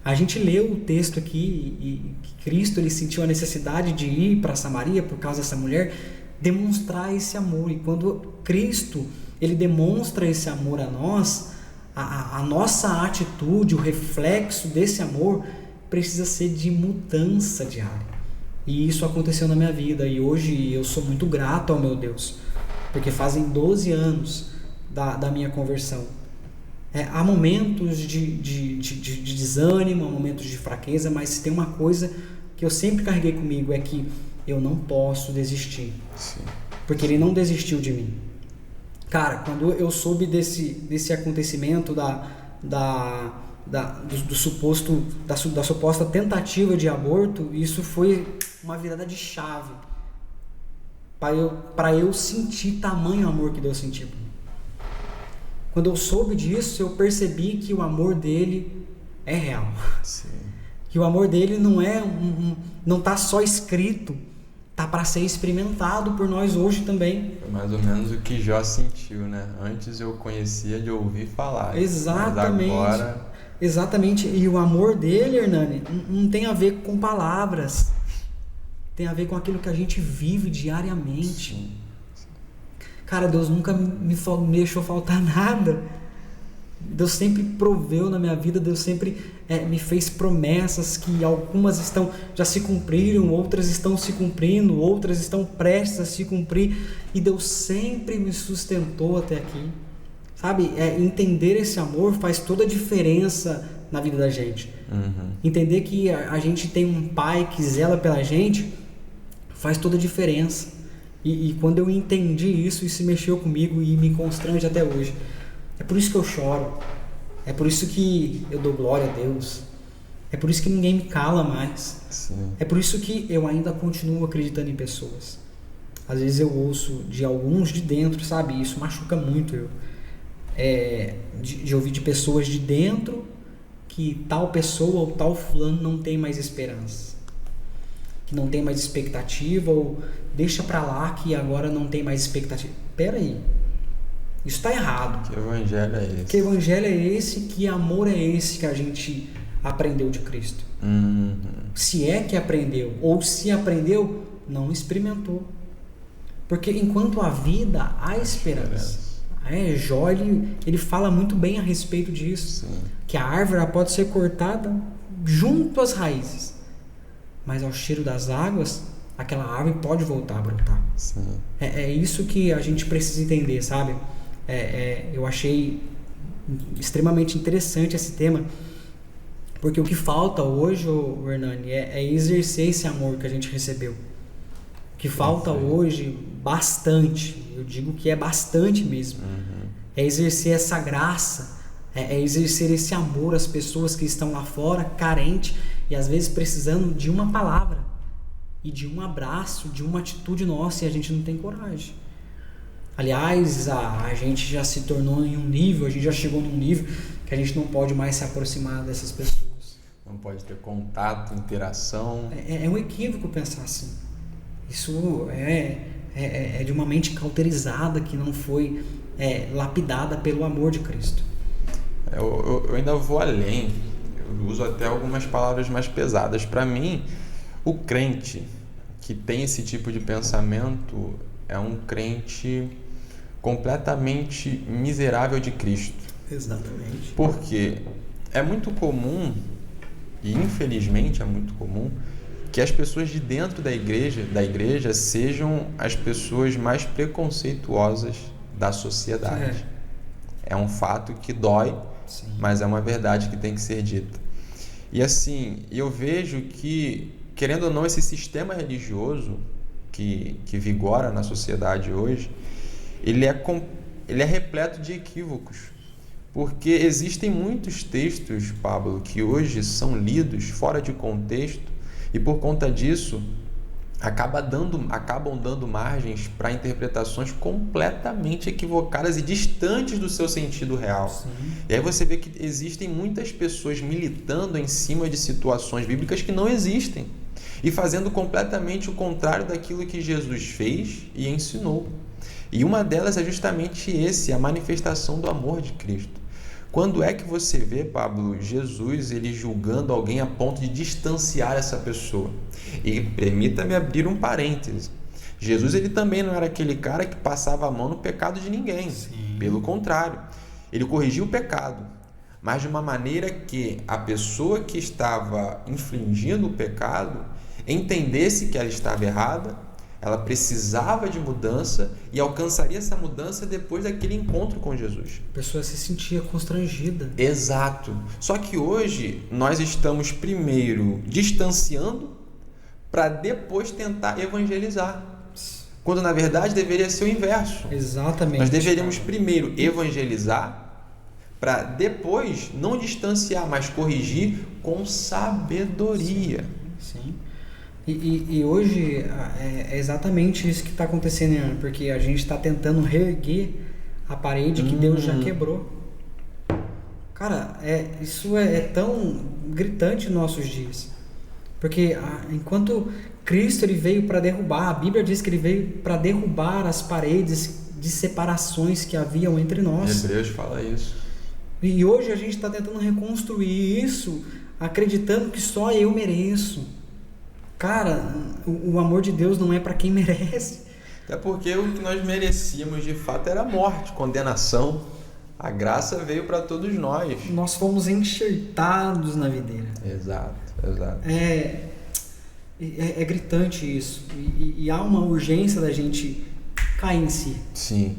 A gente leu o texto aqui e que Cristo ele sentiu a necessidade de ir para Samaria por causa dessa mulher, demonstrar esse amor. E quando Cristo ele demonstra esse amor a nós, a nossa atitude, o reflexo desse amor, precisa ser de mudança diária. E isso aconteceu na minha vida, e hoje eu sou muito grato ao meu Deus, porque fazem 12 anos da minha conversão. Há momentos de desânimo, há momentos de fraqueza, mas tem uma coisa que eu sempre carreguei comigo, é que eu não posso desistir. Sim. Porque ele não desistiu de mim. Cara, quando eu soube desse acontecimento da suposta tentativa de aborto, isso foi uma virada de chave para eu sentir tamanho amor que Deus sentiu por mim. Quando eu soube disso, eu percebi que o amor dele é real. Sim. Que o amor dele não tá só escrito, tá para ser experimentado por nós hoje também. Foi mais ou menos o que Jó sentiu, né? Antes eu conhecia de ouvir falar. Exatamente. Mas agora... Exatamente. E o amor dele, Hernani, não tem a ver com palavras. Tem a ver com aquilo que a gente vive diariamente. Sim. Cara, Deus nunca me deixou faltar nada. Deus sempre proveu na minha vida, Deus sempre me fez promessas que algumas já se cumpriram, outras estão se cumprindo, outras estão prestes a se cumprir, e Deus sempre me sustentou até aqui. Sabe, entender esse amor faz toda a diferença na vida da gente. Uhum. Entender que a gente tem um pai que zela pela gente faz toda a diferença. E quando eu entendi isso mexeu comigo e me constrange até hoje. É por isso que eu choro. É por isso que eu dou glória a Deus. É por isso que ninguém me cala mais. Sim. É por isso que eu ainda continuo acreditando em pessoas. Às vezes eu ouço de alguns de dentro, sabe? Isso machuca muito eu. De ouvir de pessoas de dentro que tal pessoa ou tal fulano não tem mais esperança, que não tem mais expectativa, ou deixa pra lá que agora não tem mais expectativa. Pera aí, isso está errado. Que evangelho é esse? Que evangelho é esse? Que amor é esse que a gente aprendeu de Cristo? Uhum. Se é que aprendeu, ou se aprendeu, não experimentou. Porque enquanto há vida, há esperança. Jó, ele fala muito bem a respeito disso. Sim. Que a árvore pode ser cortada junto às raízes, mas ao cheiro das águas, aquela árvore pode voltar a brotar. Sim. É isso que a gente precisa entender, sabe? Eu achei extremamente interessante esse tema, porque o que falta hoje, Hernani, é exercer esse amor que a gente recebeu. O que falta hoje, bastante, eu digo que é bastante mesmo, é exercer essa graça, é exercer esse amor às pessoas que estão lá fora, carentes, e às vezes precisando de uma palavra, e de um abraço, de uma atitude nossa, e a gente não tem coragem. Aliás, a gente já se tornou em um nível, a gente já chegou num nível que a gente não pode mais se aproximar dessas pessoas. Não pode ter contato, interação. É um equívoco pensar assim. Isso é de uma mente cauterizada que não foi lapidada pelo amor de Cristo. Eu ainda vou além. Eu uso até algumas palavras mais pesadas. Para mim, o crente que tem esse tipo de pensamento é um crente completamente miserável de Cristo. Exatamente. Porque é muito comum, e infelizmente é muito comum, que as pessoas de dentro da igreja sejam as pessoas mais preconceituosas da sociedade. É um fato que dói, sim, mas é uma verdade que tem que ser dita. E assim, eu vejo que, querendo ou não, esse sistema religioso que vigora na sociedade hoje, ele é repleto de equívocos. Porque existem muitos textos, Pablo, que hoje são lidos fora de contexto, e por conta disso acabam dando margens para interpretações completamente equivocadas e distantes do seu sentido real. Sim. E aí você vê que existem muitas pessoas militando em cima de situações bíblicas que não existem e fazendo completamente o contrário daquilo que Jesus fez e ensinou. E uma delas é justamente a manifestação do amor de Cristo. Quando é que você vê, Pablo, Jesus ele julgando alguém a ponto de distanciar essa pessoa? E permita-me abrir um parêntese. Jesus ele também não era aquele cara que passava a mão no pecado de ninguém. Sim. Pelo contrário, ele corrigia o pecado. mas de uma maneira que a pessoa que estava infringindo o pecado entendesse que ela estava errada, ela precisava de mudança e alcançaria essa mudança depois daquele encontro com Jesus. A pessoa se sentia constrangida. Exato. Só que hoje nós estamos primeiro distanciando para depois tentar evangelizar. Quando na verdade deveria ser o inverso. Exatamente. Nós deveríamos primeiro evangelizar para depois não distanciar, mas corrigir com sabedoria. Sim. E hoje é exatamente isso que está acontecendo, né? Porque a gente está tentando reerguer a parede que Deus já quebrou. Cara, isso é tão gritante nos nossos dias. Porque enquanto Cristo ele veio para derrubar, a Bíblia diz que ele veio para derrubar as paredes de separações que haviam entre nós. Hebreus fala isso. E hoje a gente está tentando reconstruir isso, acreditando que só eu mereço. Cara, o amor de Deus não é para quem merece. Até porque o que nós merecíamos de fato era morte, condenação. A graça veio para todos nós. Nós fomos enxertados na videira. Exato. É gritante isso. E há uma urgência da gente cair em si. Sim.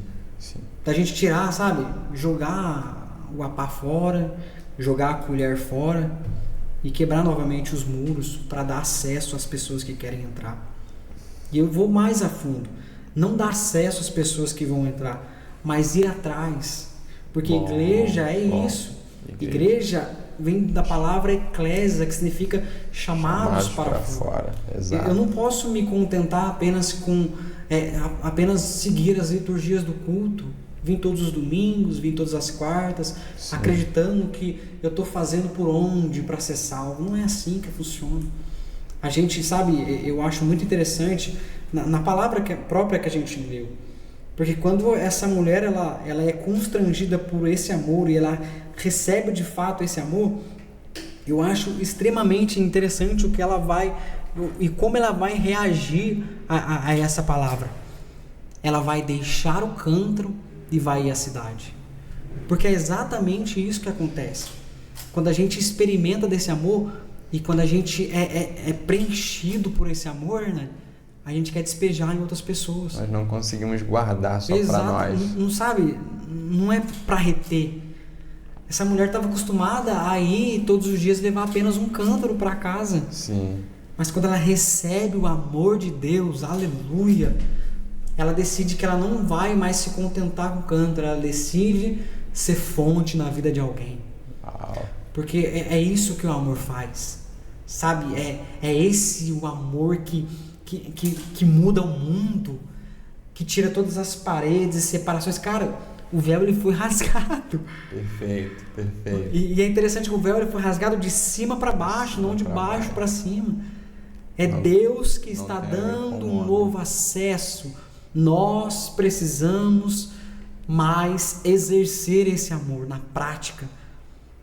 Da gente tirar, sabe? Jogar o apá fora, jogar a colher fora e quebrar novamente os muros para dar acesso às pessoas que querem entrar. E eu vou mais a fundo. Não dar acesso às pessoas que vão entrar, mas ir atrás. Porque igreja é isso. Igreja vem da palavra eclésia, que significa chamados para fora. Exato. Eu não posso me contentar apenas com apenas seguir as liturgias do culto, vim todos os domingos, vim todas as quartas, sim, acreditando que eu estou fazendo por onde para ser salvo. Não é assim que funciona. A gente, sabe, eu acho muito interessante na palavra própria que a gente leu. Porque quando essa mulher ela é constrangida por esse amor e ela recebe de fato esse amor, eu acho extremamente interessante o que ela vai e como ela vai reagir a essa palavra. Ela vai deixar o cântaro e vai ir à cidade. Porque é exatamente isso que acontece. Quando a gente experimenta desse amor e quando a gente é preenchido por esse amor, né? A gente quer despejar em outras pessoas. Nós não conseguimos guardar só para nós. Não sabe, não é para reter. Essa mulher estava acostumada a ir todos os dias levar apenas um cântaro para casa. Sim. Mas quando ela recebe o amor de Deus, aleluia, ela decide que ela não vai mais se contentar com o cântaro, ela decide ser fonte na vida de alguém. Uau. Porque é isso que o amor faz. Sabe, é esse o amor que muda o mundo, que tira todas as paredes e separações. Cara, o véu ele foi rasgado. Perfeito. E é interessante que o véu ele foi rasgado de cima para baixo, não de baixo para cima. Deus que está dando um novo acesso. Nós precisamos mais exercer esse amor na prática.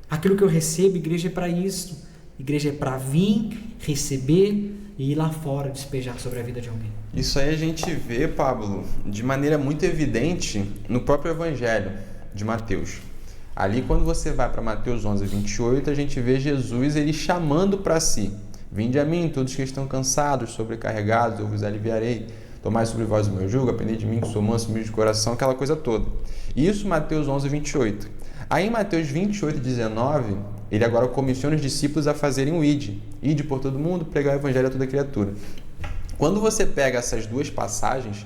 Aquilo que eu recebo, igreja é para isso. Igreja é para vir, receber e ir lá fora despejar sobre a vida de alguém. Isso aí a gente vê, Pablo, de maneira muito evidente no próprio Evangelho de Mateus. Ali quando você vai para Mateus 11, 28, a gente vê Jesus ele chamando para si. Vinde a mim, todos que estão cansados, sobrecarregados, eu vos aliviarei. Tomai sobre vós o meu jugo, aprendei de mim que sou manso e humilde de coração, aquela coisa toda. Isso Mateus 11, 28. Aí em Mateus 28, 19, ele agora comissiona os discípulos a fazerem o ide por todo mundo, pregar o evangelho a toda criatura. Quando você pega essas duas passagens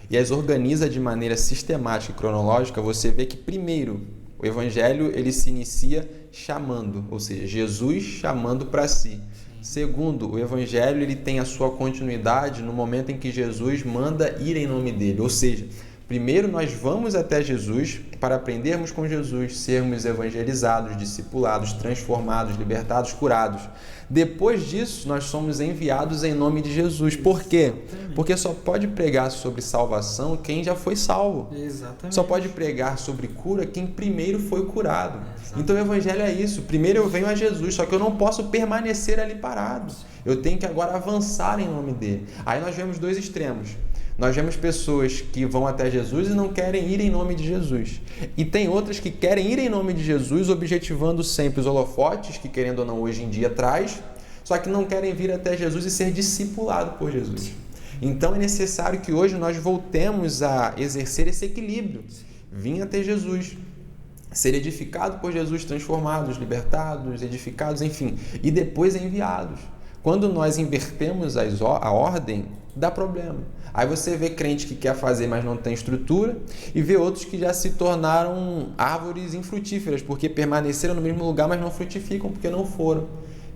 e as organiza de maneira sistemática e cronológica, você vê que primeiro o evangelho ele se inicia chamando, ou seja, Jesus chamando para si. Segundo, o evangelho ele tem a sua continuidade no momento em que Jesus manda ir em nome dele, ou seja, primeiro nós vamos até Jesus para aprendermos com Jesus, sermos evangelizados, discipulados, transformados, libertados, curados. Depois disso, nós somos enviados em nome de Jesus. Por quê? Porque só pode pregar sobre salvação quem já foi salvo. Exatamente. Só pode pregar sobre cura quem primeiro foi curado. Exatamente. Então o evangelho é isso. Primeiro eu venho a Jesus, só que eu não posso permanecer ali parado. Eu tenho que agora avançar em nome dele. Aí nós vemos dois extremos. Nós vemos pessoas que vão até Jesus e não querem ir em nome de Jesus. E tem outras que querem ir em nome de Jesus, objetivando sempre os holofotes, que querendo ou não hoje em dia traz, só que não querem vir até Jesus e ser discipulado por Jesus. Então é necessário que hoje nós voltemos a exercer esse equilíbrio. Vir até Jesus, ser edificado por Jesus, transformados, libertados, edificados, enfim, e depois enviados. Quando nós invertemos a ordem, dá problema. Aí você vê crente que quer fazer, mas não tem estrutura, e vê outros que já se tornaram árvores infrutíferas, porque permaneceram no mesmo lugar, mas não frutificam porque não foram.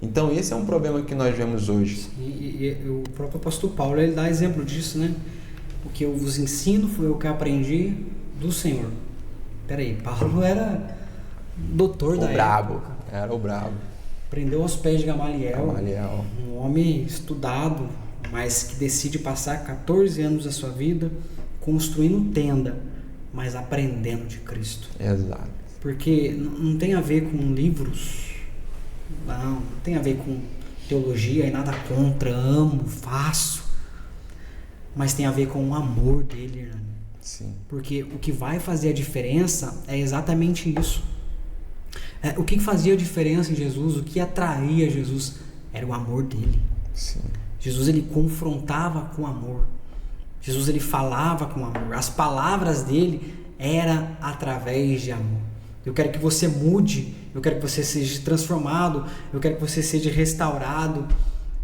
Então esse é um problema que nós vemos hoje. E o próprio apóstolo Paulo, ele dá exemplo disso, né? O que eu vos ensino foi o que aprendi do Senhor. Peraí, Paulo era doutor da época. Era o brabo. Aprendeu aos pés de Gamaliel, um homem estudado, mas que decide passar 14 anos da sua vida construindo tenda, mas aprendendo de Cristo. Exato. Porque não tem a ver com livros, não tem a ver com teologia, e nada contra, amo, faço, mas tem a ver com o amor dele, Hernani. Sim. Porque o que vai fazer a diferença é exatamente isso. O que fazia a diferença em Jesus, o que atraía Jesus, era o amor dele. Sim. Jesus, ele confrontava com amor. Jesus, ele falava com amor. As palavras dele eram através de amor. Eu quero que você mude, eu quero que você seja transformado, eu quero que você seja restaurado.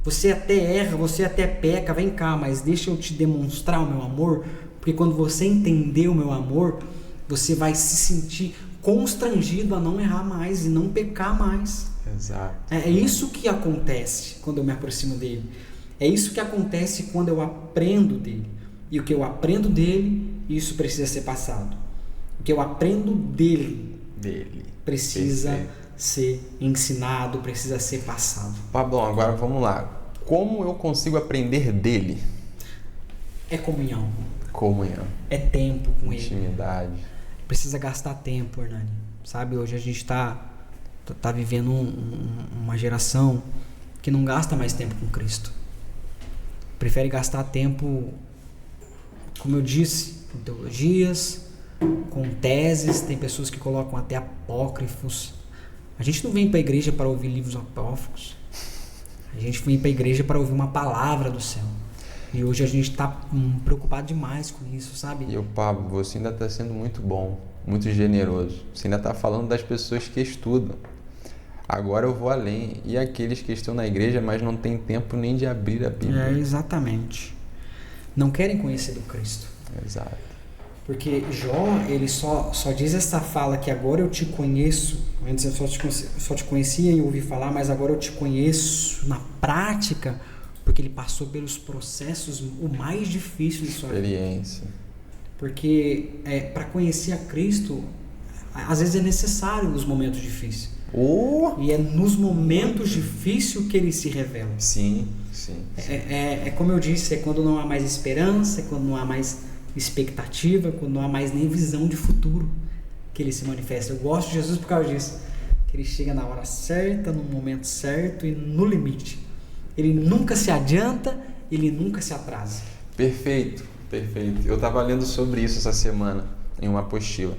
Você até erra, você até peca, vem cá, mas deixa eu te demonstrar o meu amor, porque quando você entender o meu amor, você vai se sentir constrangido a não errar mais e não pecar mais. Exato. É isso que acontece quando eu me aproximo dele. É isso que acontece quando eu aprendo dele. E o que eu aprendo dele, isso precisa ser passado. O que eu aprendo dele precisa ser ensinado, precisa ser passado. Pablão, agora vamos lá. Como eu consigo aprender dele? É comunhão. É tempo com ele. Intimidade. Precisa gastar tempo, Hernani. Sabe, hoje a gente está vivendo uma geração que não gasta mais tempo com Cristo. Prefere gastar tempo, como eu disse, com teologias, com teses. Tem pessoas que colocam até apócrifos. A gente não vem para a igreja para ouvir livros apócrifos. A gente vem para a igreja para ouvir uma palavra do céu. E hoje a gente está preocupado demais com isso, sabe? E o Pablo, você ainda está sendo muito bom, muito generoso. Você ainda está falando das pessoas que estudam. Agora eu vou além. E aqueles que estão na igreja, mas não tem tempo nem de abrir a Bíblia. Exatamente. Não querem conhecer do Cristo. Exato. Porque Jó, ele só diz essa fala que agora eu te conheço. Antes eu só te conhecia e ouvi falar, mas agora eu te conheço na prática, porque ele passou pelos processos o mais difícil de sua vida. Experiência. Porque para conhecer a Cristo, às vezes é necessário nos momentos difíceis. E é nos momentos difíceis que ele se revela. Sim. É como eu disse, é quando não há mais esperança, é quando não há mais expectativa, quando não há mais nem visão de futuro que ele se manifesta. Eu gosto de Jesus por causa disso, que ele chega na hora certa, no momento certo e no limite. Ele nunca se adianta, ele nunca se atrasa. Perfeito. Eu estava lendo sobre isso essa semana em uma apostila.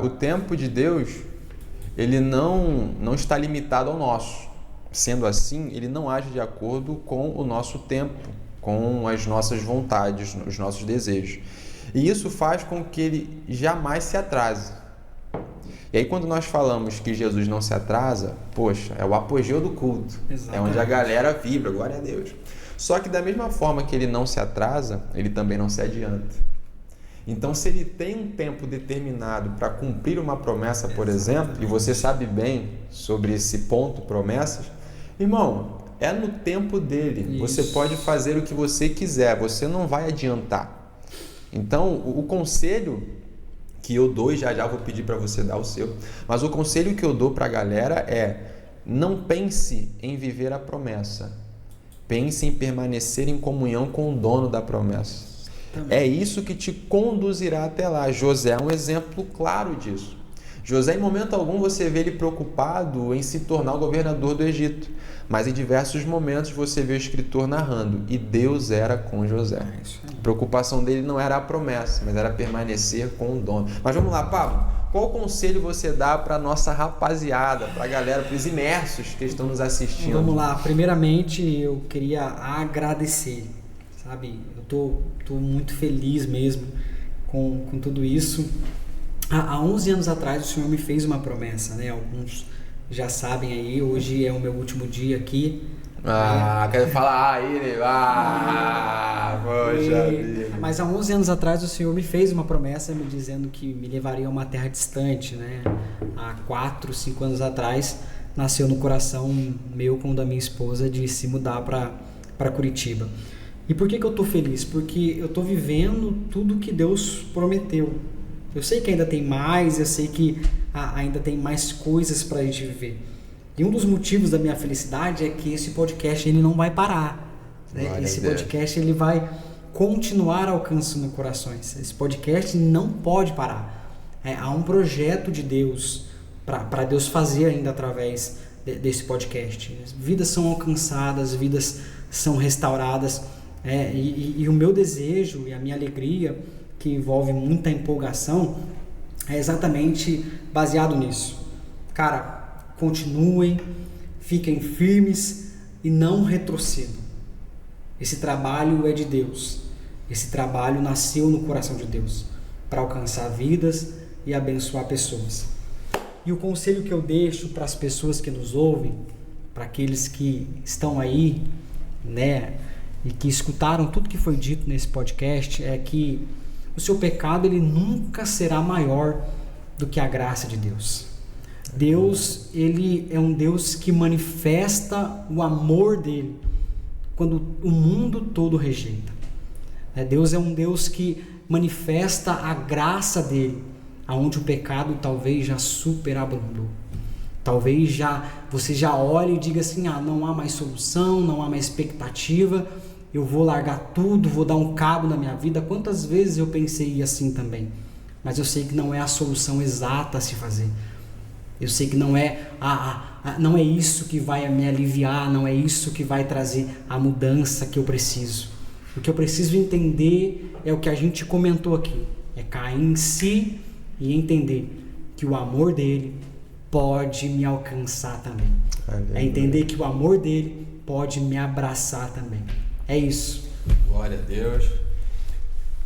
O tempo de Deus, ele não está limitado ao nosso. Sendo assim, ele não age de acordo com o nosso tempo, com as nossas vontades, os nossos desejos. E isso faz com que ele jamais se atrase. E aí quando nós falamos que Jesus não se atrasa, poxa, é o apogeu do culto. Exatamente. É onde a galera vibra, glória a Deus. Só que da mesma forma que ele não se atrasa, ele também não se adianta. Então, se ele tem um tempo determinado para cumprir uma promessa, por exemplo, e você sabe bem sobre esse ponto, promessas, irmão, é no tempo dele. Isso. Você pode fazer o que você quiser, você não vai adiantar. Então, o conselho que eu dou, e já vou pedir para você dar o seu, mas o conselho que eu dou para a galera é: não pense em viver a promessa, pense em permanecer em comunhão com o dono da promessa. Também. É isso que te conduzirá até lá. José é um exemplo claro disso. José, em momento algum, você vê ele preocupado em se tornar o governador do Egito. Mas em diversos momentos você vê o escritor narrando, e Deus era com José. A preocupação dele não era a promessa, mas era permanecer com o dono. Mas vamos lá, Pablo, qual conselho você dá para a nossa rapaziada, para a galera, para os imersos que estão nos assistindo? Vamos lá, primeiramente eu queria agradecer, sabe? Eu tô muito feliz mesmo com tudo isso. Há 11 anos atrás o Senhor me fez uma promessa, né? Alguns já sabem aí, hoje é o meu último dia aqui. Quero falar aí, né? Poxa vida. Mas há 11 anos atrás o Senhor me fez uma promessa me dizendo que me levaria a uma terra distante, né? Há 4, 5 anos atrás nasceu no coração meu com o da minha esposa de se mudar para Curitiba. E por que eu tô feliz? Porque eu tô vivendo tudo que Deus prometeu. Eu sei que ainda tem mais, eu sei que ainda tem mais coisas para a gente viver. E um dos motivos da minha felicidade é que esse podcast ele não vai parar. Né? Esse podcast ele vai continuar alcançando corações. Esse podcast não pode parar. Há um projeto de Deus para Deus fazer ainda através desse podcast. Vidas são alcançadas, vidas são restauradas. E o meu desejo e a minha alegria, que envolve muita empolgação, é exatamente baseado nisso. Cara, continuem, fiquem firmes e não retrocedam. Esse trabalho é de Deus. Esse trabalho nasceu no coração de Deus para alcançar vidas e abençoar pessoas. E o conselho que eu deixo para as pessoas que nos ouvem, para aqueles que estão aí, né, e que escutaram tudo que foi dito nesse podcast, é que o seu pecado ele nunca será maior do que a graça de Deus. Deus, ele é um Deus que manifesta o amor dele quando o mundo todo rejeita. Deus é um Deus que manifesta a graça dele, aonde o pecado talvez já superabundou. Talvez você já olhe e diga assim, não há mais solução, não há mais expectativa, eu vou largar tudo, vou dar um cabo na minha vida. Quantas vezes eu pensei assim também, mas eu sei que não é a solução exata a se fazer. Eu sei que não é não é isso que vai me aliviar, não é isso que vai trazer a mudança que eu preciso. O que eu preciso entender é o que a gente comentou aqui, é cair em si e entender que o amor dele pode me alcançar também. É entender que o amor dele pode me abraçar também. É isso. Glória a Deus.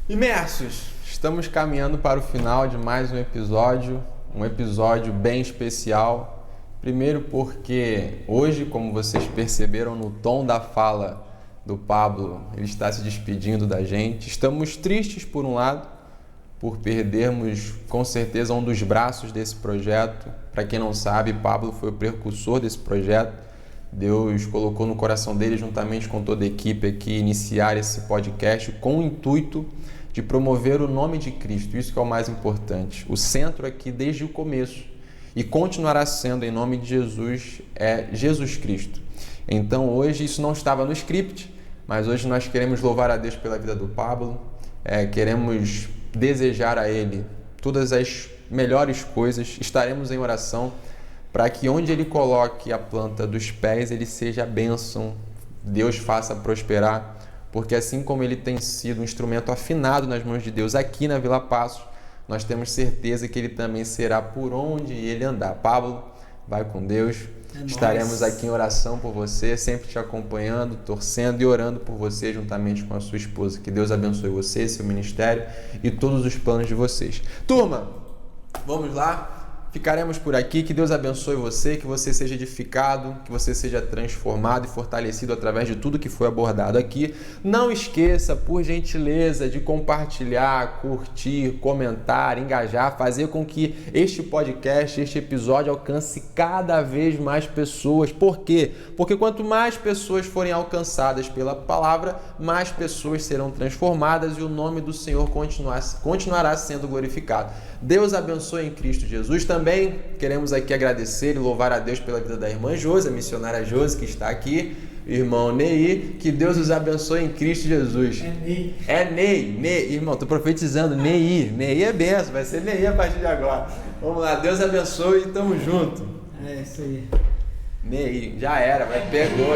Imersos, estamos caminhando para o final de mais um episódio bem especial. Primeiro porque hoje, como vocês perceberam no tom da fala do Pablo, ele está se despedindo da gente. Estamos tristes por um lado, por perdermos com certeza um dos braços desse projeto. Para quem não sabe, Pablo foi o precursor desse projeto. Deus colocou no coração dele, juntamente com toda a equipe aqui, iniciar esse podcast com o intuito de promover o nome de Cristo. Isso que é o mais importante. O centro aqui desde o começo e continuará sendo em nome de Jesus, é Jesus Cristo. Então hoje isso não estava no script, mas hoje nós queremos louvar a Deus pela vida do Pablo, queremos desejar a Ele todas as melhores coisas, estaremos em oração para que onde Ele coloque a planta dos pés, Ele seja a bênção, Deus faça prosperar, porque assim como Ele tem sido um instrumento afinado nas mãos de Deus aqui na Vila Passos, nós temos certeza que Ele também será por onde Ele andar. Pablo, vai com Deus, estaremos aqui em oração por você, sempre te acompanhando, torcendo e orando por você juntamente com a sua esposa. Que Deus abençoe você, seu ministério e todos os planos de vocês. Turma, vamos lá? Ficaremos por aqui, que Deus abençoe você, que você seja edificado, que você seja transformado e fortalecido através de tudo que foi abordado aqui. Não esqueça, por gentileza, de compartilhar, curtir, comentar, engajar, fazer com que este podcast, este episódio alcance cada vez mais pessoas. Por quê? Porque quanto mais pessoas forem alcançadas pela palavra, mais pessoas serão transformadas e o nome do Senhor continuará sendo glorificado. Deus abençoe em Cristo Jesus. Também queremos aqui agradecer e louvar a Deus pela vida da irmã Josi, a missionária Josi, que está aqui, irmão Ney, que Deus os abençoe em Cristo Jesus. É Ney, irmão, estou profetizando, Ney é benção, vai ser Ney a partir de agora. Vamos lá, Deus abençoe e tamo junto. É isso aí. Meio, já era, vai, pegou.